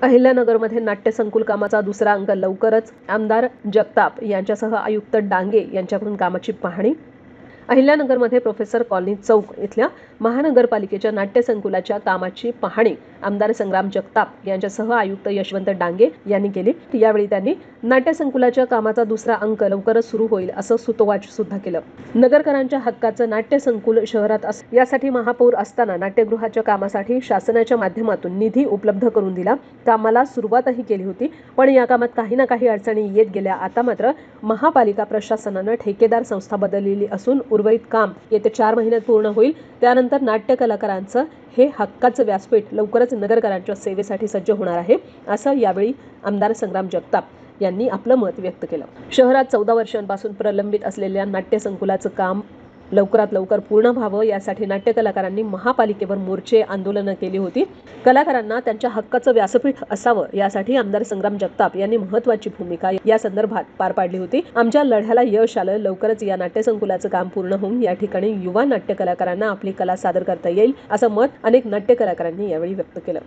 अहिल्यानगरमध्ये नाट्यसंकुल कामाचा दुसरा अंक लवकरच. आमदार जगताप यांच्यासह आयुक्त डांगे यांच्याकडून कामाची पाहणी. अहिल्यानगरमध्ये प्रोफेसर कॉलनी चौक इथल्या महानगरपालिकेच्या नाट्यसंकुलाच्या कामाची पाहणी आमदार संग्राम जगताप यांच्यासह आयुक्त यशवंत डांगे यांनी केली. यावेळी त्यांनी नाट्यसंकुलाच्या कामाचा दुसरा अंक लवकरच सुरू होईल असं सुतोवाच सुद्धा केलं. नगरकरांच्या हक्काचं नाट्यसंकुल शहरात यासाठी महापौर असताना नाट्यगृहाच्या कामासाठी शासनाच्या माध्यमातून निधी उपलब्ध करून दिला. कामाला सुरुवातही केली होती, पण या कामात काही ना काही अडचणी येत गेल्या. आता मात्र महापालिका प्रशासनानं ठेकेदार संस्था बदललेली असून उर्वरित काम येत्या 4 महिन्यात पूर्ण होईल. त्यानंतर नाट्य कलाकारांचं हे हक्काचं व्यासपीठ लवकरच नगरकरांच्या सेवेसाठी सज्ज होणार आहे, असं यावेळी आमदार संग्राम जगताप यांनी आपलं मत व्यक्त केलं. शहरात 14 वर्षांपासून प्रलंबित असलेल्या नाट्यसंकुलाचं काम लवकरात लवकर पूर्ण व्हावं यासाठी नाट्य कलाकारांनी महापालिकेवर मोर्चे आंदोलनं केली होती. कलाकारांना त्यांच्या हक्काचं व्यासपीठ असावं यासाठी आमदार संग्राम जगताप यांनी महत्त्वाची भूमिका या संदर्भात पार पाडली होती. आमच्या लढ्याला यश आलं. लवकरच या नाट्यसंकुलाचं काम पूर्ण होऊन या ठिकाणी युवा नाट्य कलाकारांना आपली कला सादर करता येईल असं मत अनेक नाट्य कलाकारांनी यावेळी व्यक्त केलं.